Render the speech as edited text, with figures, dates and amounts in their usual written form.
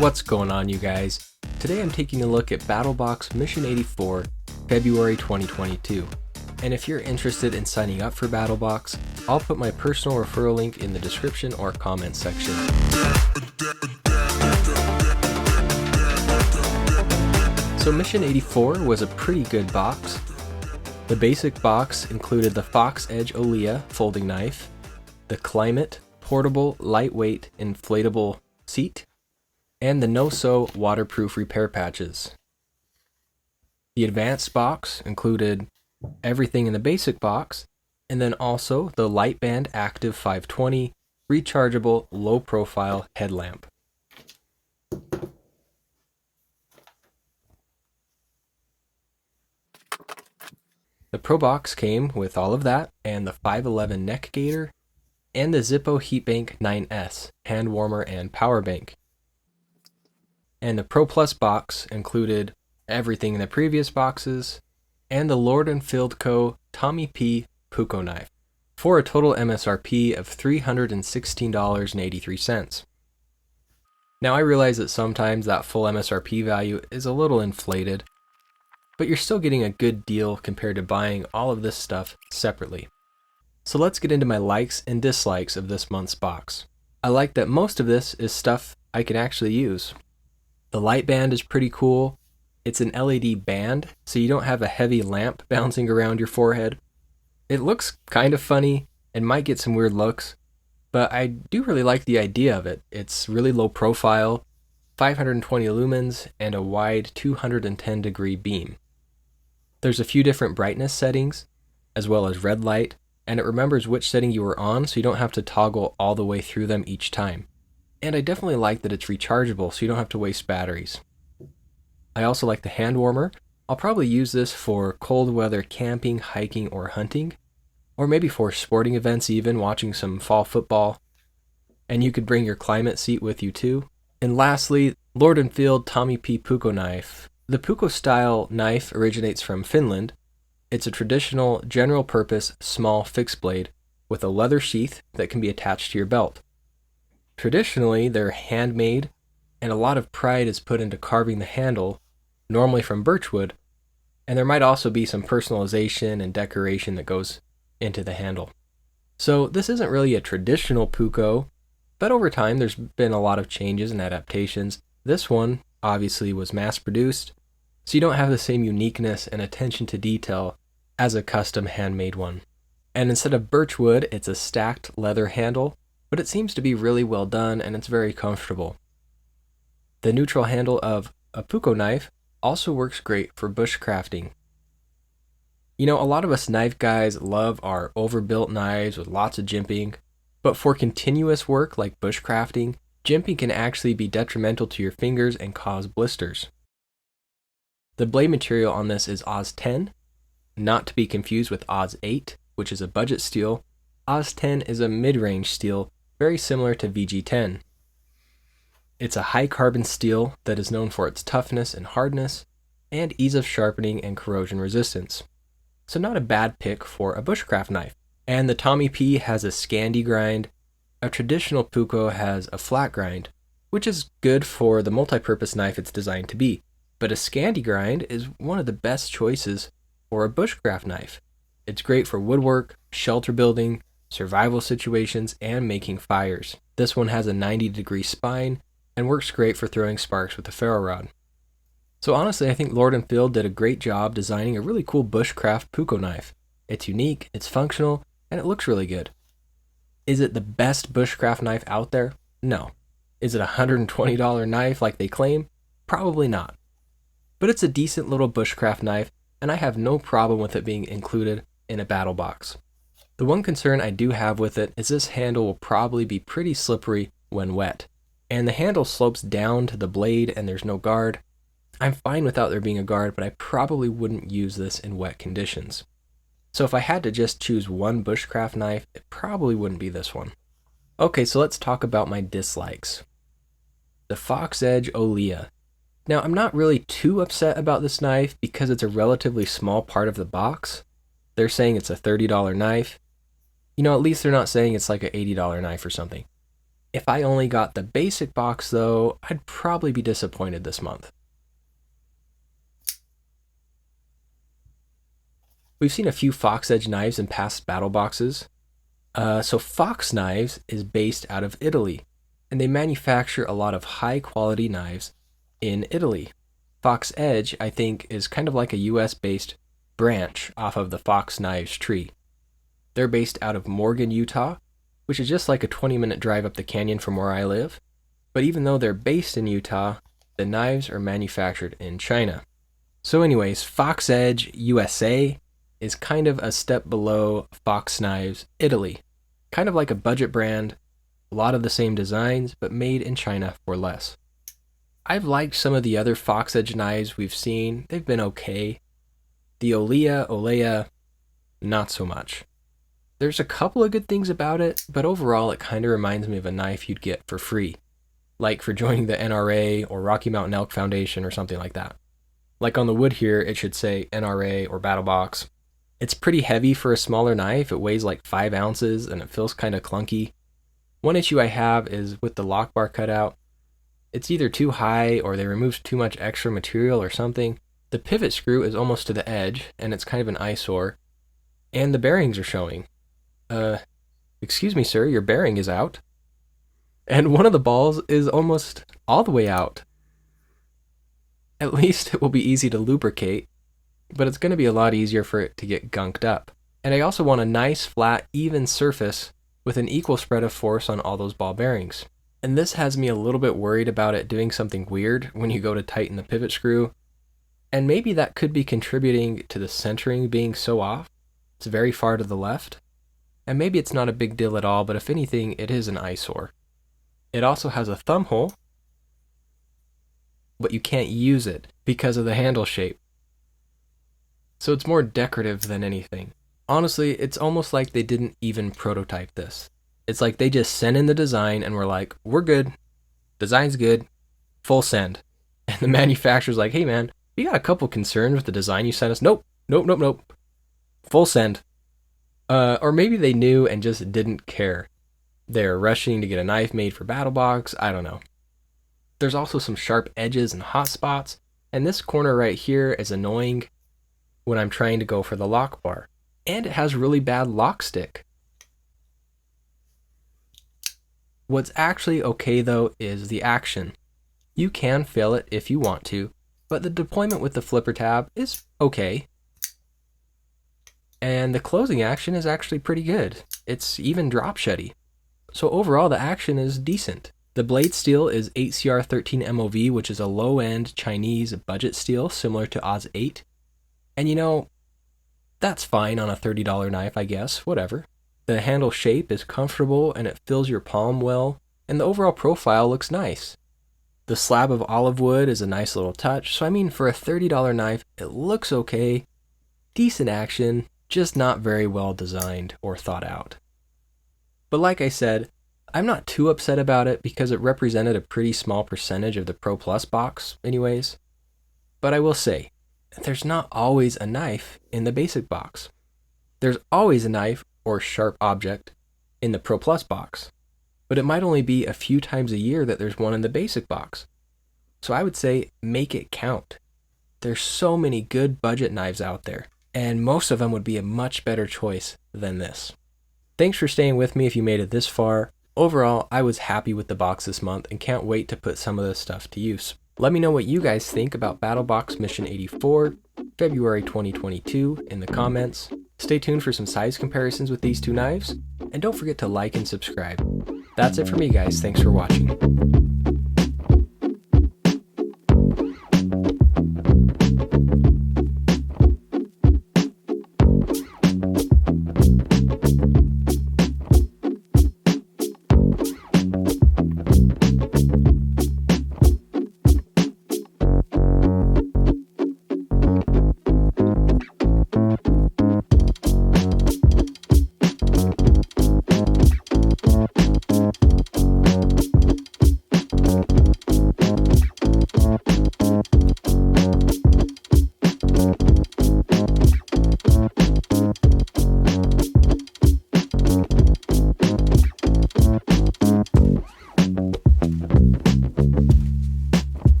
What's going on, you guys? Today I'm taking a look at Battlbox Mission 84, February 2022. And if you're interested in signing up for Battlbox, I'll put my personal referral link in the description or comments section. So Mission 84 was a pretty good box. The basic box included the Fox Edge Olea folding knife, the Climate portable lightweight inflatable seat, and the No-So waterproof repair patches. The advanced box included everything in the basic box, and then also the Lightband Active 520 rechargeable low-profile headlamp. The Pro Box came with all of that, and the 511 neck gaiter, and the Zippo HeatBank 9S hand warmer and power bank. And the Pro Plus box included everything in the previous boxes, and the Lord & Field Co. Tommy P. Puko knife, for a total MSRP of $316.83. Now I realize that sometimes that full MSRP value is a little inflated, but you're still getting a good deal compared to buying all of this stuff separately. So let's get into my likes and dislikes of this month's box. I like that most of this is stuff I can actually use. The light band is pretty cool. It's an LED band, so you don't have a heavy lamp bouncing around your forehead. It looks kind of funny and might get some weird looks, but I do really like the idea of it. It's really low profile, 520 lumens, and a wide 210 degree beam. There's a few different brightness settings, as well as red light, and it remembers which setting you were on, so you don't have to toggle all the way through them each time. And I definitely like that it's rechargeable, so you don't have to waste batteries. I also like the hand warmer. I'll probably use this for cold weather camping, hiking, or hunting, or maybe for sporting events even, watching some fall football. And you could bring your Climate seat with you too. And lastly, Lord & Field Tommy P. Puko knife. The Puko style knife originates from Finland. It's a traditional general purpose small fixed blade with a leather sheath that can be attached to your belt. Traditionally, they're handmade, and a lot of pride is put into carving the handle, normally from birchwood, and there might also be some personalization and decoration that goes into the handle. So this isn't really a traditional Puko, but over time there's been a lot of changes and adaptations. This one obviously was mass-produced, so you don't have the same uniqueness and attention to detail as a custom handmade one. And instead of birchwood, it's a stacked leather handle, but it seems to be really well done and it's very comfortable. The neutral handle of a Puko knife also works great for bushcrafting. You know, a lot of us knife guys love our overbuilt knives with lots of jimping, but for continuous work like bushcrafting, jimping can actually be detrimental to your fingers and cause blisters. The blade material on this is Oz 10, not to be confused with Oz 8, which is a budget steel. Oz 10 is a mid-range steel, very similar to VG10. It's a high carbon steel that is known for its toughness and hardness, and ease of sharpening and corrosion resistance. So not a bad pick for a bushcraft knife. And the Tommy P has a Scandi grind. A traditional Puko has a flat grind, which is good for the multi-purpose knife it's designed to be. But a Scandi grind is one of the best choices for a bushcraft knife. It's great for woodwork, shelter building, survival situations, and making fires. This one has a 90-degree spine and works great for throwing sparks with a ferro rod. So honestly, I think Lord & Field did a great job designing a really cool bushcraft Puko knife. It's unique, it's functional, and it looks really good. Is it the best bushcraft knife out there? No. Is it a $120 knife like they claim? Probably not. But it's a decent little bushcraft knife, and I have no problem with it being included in a battle box. The one concern I do have with it is this handle will probably be pretty slippery when wet. And the handle slopes down to the blade and there's no guard. I'm fine without there being a guard, but I probably wouldn't use this in wet conditions. So if I had to just choose one bushcraft knife, it probably wouldn't be this one. Okay, so let's talk about my dislikes. The Fox Edge Olea. Now, I'm not really too upset about this knife because it's a relatively small part of the box. They're saying it's a $30 knife. You know, at least they're not saying it's like an $80 knife or something. If I only got the basic box though, I'd probably be disappointed this month. We've seen a few Fox Edge knives in past battle boxes. So Fox Knives is based out of Italy, and they manufacture a lot of high quality knives in Italy. Fox Edge, I think, is kind of like a US based branch off of the Fox Knives tree. They're based out of Morgan, Utah, which is just like a 20-minute drive up the canyon from where I live. But even though they're based in Utah, the knives are manufactured in China. So anyways, Fox Edge USA is kind of a step below Fox Knives Italy. Kind of like a budget brand, a lot of the same designs, but made in China for less. I've liked some of the other Fox Edge knives we've seen. They've been okay. The Olea, not so much. There's a couple of good things about it, but overall it kind of reminds me of a knife you'd get for free. Like for joining the NRA or Rocky Mountain Elk Foundation or something like that. Like on the wood here, it should say NRA or Battlbox. It's pretty heavy for a smaller knife. It weighs like 5 ounces and it feels kind of clunky. One issue I have is with the lock bar cutout. It's either too high or they removed too much extra material or something. The pivot screw is almost to the edge and it's kind of an eyesore. And the bearings are showing. Excuse me, sir, your bearing is out. And one of the balls is almost all the way out. At least it will be easy to lubricate, but it's going to be a lot easier for it to get gunked up. And I also want a nice, flat, even surface with an equal spread of force on all those ball bearings. And this has me a little bit worried about it doing something weird when you go to tighten the pivot screw. And maybe that could be contributing to the centering being so off. It's very far to the left. And maybe it's not a big deal at all, but if anything, it is an eyesore. It also has a thumb hole, but you can't use it because of the handle shape. So it's more decorative than anything. Honestly, it's almost like they didn't even prototype this. It's like they just sent in the design and were like, we're good. Design's good. Full send. And the manufacturer's like, hey man, we got a couple concerns with the design you sent us. Nope. Full send. Or maybe they knew and just didn't care. They're rushing to get a knife made for Battlebox. I don't know. There's also some sharp edges and hot spots. And this corner right here is annoying when I'm trying to go for the lock bar. And it has really bad lock stick. What's actually okay though is the action. You can fail it if you want to, but the deployment with the flipper tab is okay. And the closing action is actually pretty good. It's even drop shutty. So overall the action is decent. The blade steel is 8CR13 MOV, which is a low-end Chinese budget steel similar to Oz 8. And you know, that's fine on a $30 knife, I guess, whatever. The handle shape is comfortable and it fills your palm well, and the overall profile looks nice. The slab of olive wood is a nice little touch, so I mean for a $30 knife, it looks okay, decent action, just not very well designed or thought out. But like I said, I'm not too upset about it because it represented a pretty small percentage of the Pro Plus box anyways. But I will say, there's not always a knife in the basic box. There's always a knife or sharp object in the Pro Plus box, but it might only be a few times a year that there's one in the basic box. So I would say make it count. There's so many good budget knives out there, and most of them would be a much better choice than this. Thanks for staying with me if you made it this far. Overall, I was happy with the box this month and can't wait to put some of this stuff to use. Let me know what you guys think about Battlebox Mission 84, February 2022 in the comments. Stay tuned for some size comparisons with these two knives, and don't forget to like and subscribe. That's it for me guys, thanks for watching.